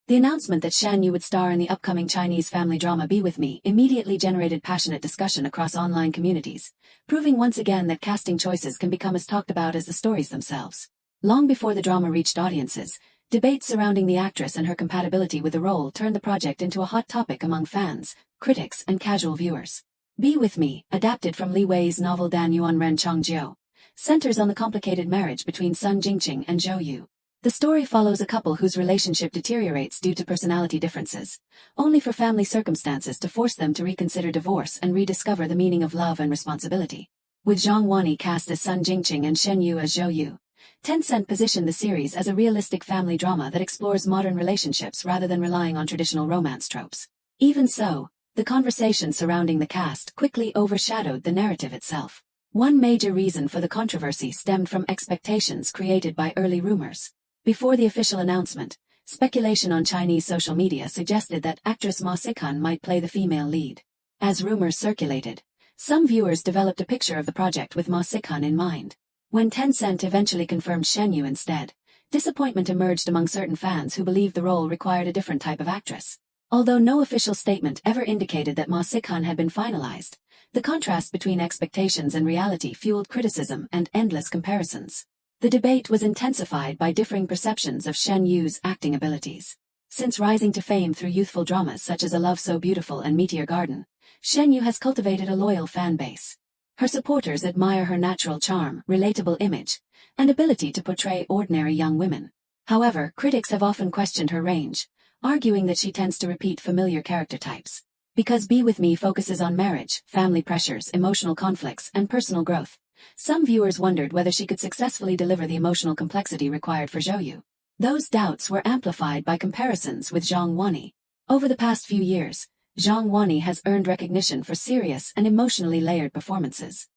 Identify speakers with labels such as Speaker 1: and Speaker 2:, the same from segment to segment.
Speaker 1: The announcement that Shen Yu would star in the upcoming Chinese family drama Be With Me immediately generated passionate discussion across online communities, proving once again that casting choices can become as talked about as the stories themselves. Long before the drama reached audiences, debates surrounding the actress and her compatibility with the role turned the project into a hot topic among fans, critics, and casual viewers. Be With Me, adapted from Li Wei's novel Dan Yuan Ren Chongjiu, centers on the complicated marriage between Sun Jingqing and Zhou Yu. The story follows a couple whose relationship deteriorates due to personality differences, only for family circumstances to force them to reconsider divorce and rediscover the meaning of love and responsibility. With Zhang Wanyi cast as Sun Jingqing and Shen Yu as Zhou Yu, Tencent positioned the series as a realistic family drama that explores modern relationships rather than relying on traditional romance tropes. Even so, the conversation surrounding the cast quickly overshadowed the narrative itself. One major reason for the controversy stemmed from expectations created by early rumors. Before the official announcement, speculation on Chinese social media suggested that actress Ma Sikan might play the female lead. As rumors circulated, some viewers developed a picture of the project with Ma Sikan in mind. When Tencent eventually confirmed Shen Yu instead, disappointment emerged among certain fans who believed the role required a different type of actress. Although no official statement ever indicated that Ma Sikan had been finalized, the contrast between expectations and reality fueled criticism and endless comparisons. The debate was intensified by differing perceptions of Shen Yu's acting abilities. Since rising to fame through youthful dramas such as A Love So Beautiful and Meteor Garden, Shen Yu has cultivated a loyal fan base. Her supporters admire her natural charm, relatable image, and ability to portray ordinary young women. However, critics have often questioned her range, arguing that she tends to repeat familiar character types. Because Be With Me focuses on marriage, family pressures, emotional conflicts, and personal growth, some viewers wondered whether she could successfully deliver the emotional complexity required for Zhou Yu. Those doubts were amplified by comparisons with Zhang Wanyi. Over the past few years, Zhang Wanyi has earned recognition for serious and emotionally layered performances.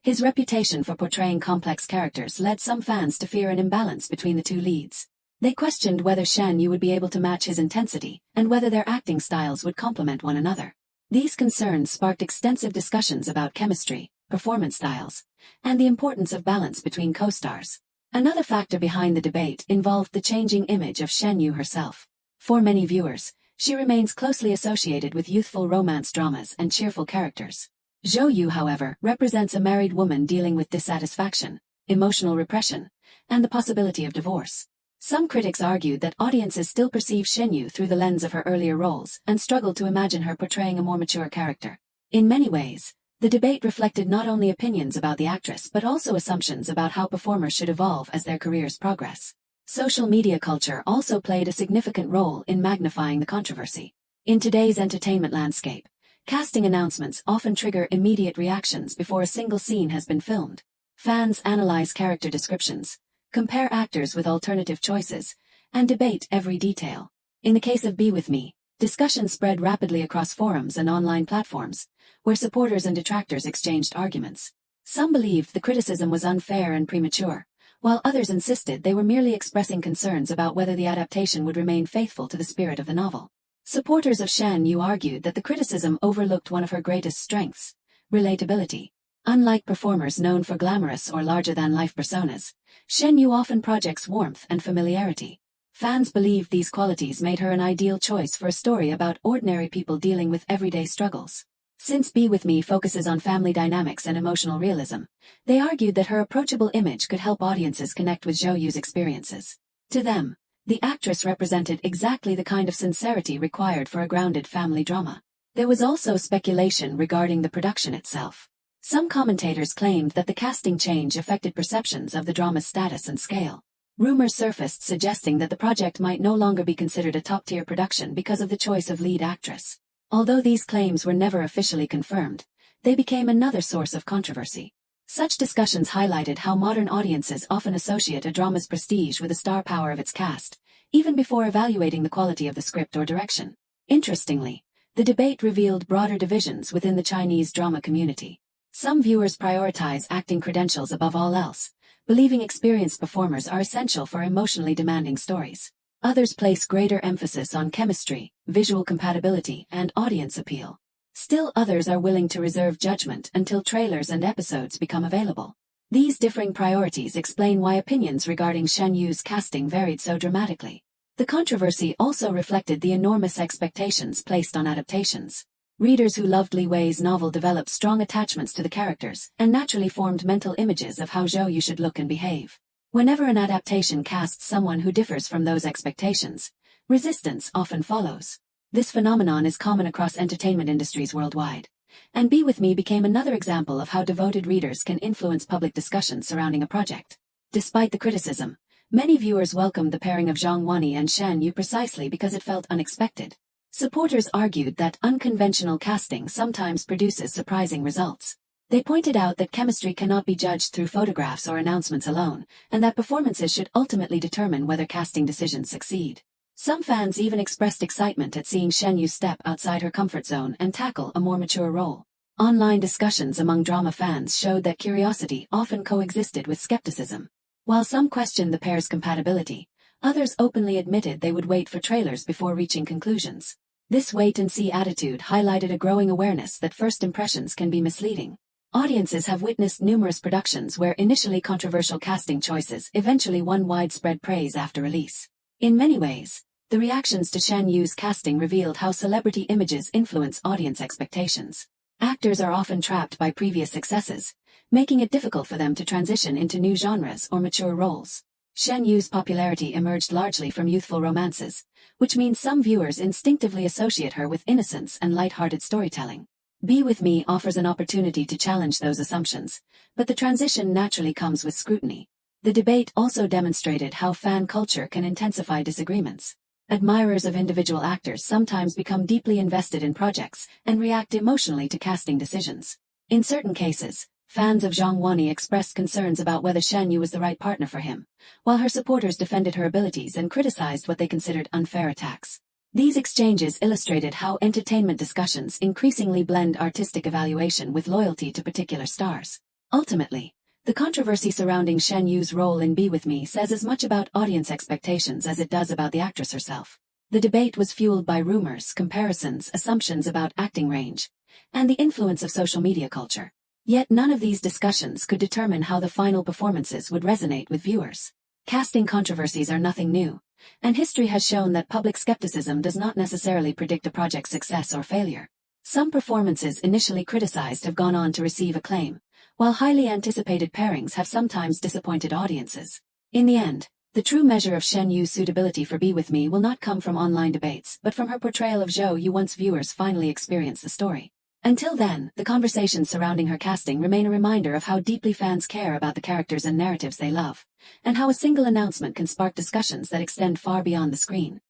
Speaker 1: His reputation for portraying complex characters led some fans to fear an imbalance between the two leads. They questioned whether Shen Yu would be able to match his intensity, and whether their acting styles would complement one another. These concerns sparked extensive discussions about chemistry, performance styles, and the importance of balance between co-stars. Another factor behind the debate involved the changing image of Shen Yu herself. For many viewers, she remains closely associated with youthful romance dramas and cheerful characters. Zhou Yu, however, represents a married woman dealing with dissatisfaction, emotional repression, and the possibility of divorce. Some critics argued that audiences still perceive Shen Yu through the lens of her earlier roles and struggled to imagine her portraying a more mature character. In many ways, the debate reflected not only opinions about the actress but also assumptions about how performers should evolve as their careers progress. Social media culture also played a significant role in magnifying the controversy. In today's entertainment landscape, casting announcements often trigger immediate reactions before a single scene has been filmed. Fans analyze character descriptions, compare actors with alternative choices, and debate every detail. In the case of Be With Me, discussion spread rapidly across forums and online platforms, where supporters and detractors exchanged arguments. Some believed the criticism was unfair and premature, while others insisted they were merely expressing concerns about whether the adaptation would remain faithful to the spirit of the novel. Supporters of Shen Yu argued that the criticism overlooked one of her greatest strengths: relatability. Unlike performers known for glamorous or larger-than-life personas, Shen Yu often projects warmth and familiarity. Fans believed these qualities made her an ideal choice for a story about ordinary people dealing with everyday struggles. Since Be With Me focuses on family dynamics and emotional realism, they argued that her approachable image could help audiences connect with Zhou Yu's experiences. To them, the actress represented exactly the kind of sincerity required for a grounded family drama. There was also speculation regarding the production itself. Some commentators claimed that the casting change affected perceptions of the drama's status and scale. Rumors surfaced suggesting that the project might no longer be considered a top-tier production because of the choice of lead actress. Although these claims were never officially confirmed, they became another source of controversy. Such discussions highlighted how modern audiences often associate a drama's prestige with the star power of its cast, even before evaluating the quality of the script or direction. Interestingly, the debate revealed broader divisions within the Chinese drama community. Some viewers prioritize acting credentials above all else, believing experienced performers are essential for emotionally demanding stories. Others place greater emphasis on chemistry, visual compatibility, and audience appeal. Still others are willing to reserve judgment until trailers and episodes become available. These differing priorities explain why opinions regarding Shen Yu's casting varied so dramatically. The controversy also reflected the enormous expectations placed on adaptations. Readers who loved Li Wei's novel developed strong attachments to the characters and naturally formed mental images of how Zhou Yu should look and behave. Whenever an adaptation casts someone who differs from those expectations, resistance often follows. This phenomenon is common across entertainment industries worldwide. And Be With Me became another example of how devoted readers can influence public discussion surrounding a project. Despite the criticism, many viewers welcomed the pairing of Zhang Wanyi and Shen Yu precisely because it felt unexpected. Supporters argued that unconventional casting sometimes produces surprising results. They pointed out that chemistry cannot be judged through photographs or announcements alone, and that performances should ultimately determine whether casting decisions succeed. Some fans even expressed excitement at seeing Shen Yu step outside her comfort zone and tackle a more mature role. Online discussions among drama fans showed that curiosity often coexisted with skepticism. While some questioned the pair's compatibility, others openly admitted they would wait for trailers before reaching conclusions. This wait-and-see attitude highlighted a growing awareness that first impressions can be misleading. Audiences have witnessed numerous productions where initially controversial casting choices eventually won widespread praise after release. In many ways, the reactions to Shen Yu's casting revealed how celebrity images influence audience expectations. Actors are often trapped by previous successes, making it difficult for them to transition into new genres or mature roles. Shen Yu's popularity emerged largely from youthful romances, which means some viewers instinctively associate her with innocence and light-hearted storytelling. Be With Me offers an opportunity to challenge those assumptions, but the transition naturally comes with scrutiny. The debate also demonstrated how fan culture can intensify disagreements. Admirers of individual actors sometimes become deeply invested in projects and react emotionally to casting decisions. In certain cases, fans of Zhang Wanyi expressed concerns about whether Shen Yu was the right partner for him, while her supporters defended her abilities and criticized what they considered unfair attacks. These exchanges illustrated how entertainment discussions increasingly blend artistic evaluation with loyalty to particular stars. Ultimately, the controversy surrounding Shen Yu's role in Be With Me says as much about audience expectations as it does about the actress herself. The debate was fueled by rumors, comparisons, assumptions about acting range, and the influence of social media culture. Yet none of these discussions could determine how the final performances would resonate with viewers. Casting controversies are nothing new, and history has shown that public skepticism does not necessarily predict a project's success or failure. Some performances initially criticized have gone on to receive acclaim, while highly anticipated pairings have sometimes disappointed audiences. In the end, the true measure of Shen Yu's suitability for Be With Me will not come from online debates, but from her portrayal of Zhou Yu once viewers finally experience the story. Until then, the conversations surrounding her casting remain a reminder of how deeply fans care about the characters and narratives they love, and how a single announcement can spark discussions that extend far beyond the screen.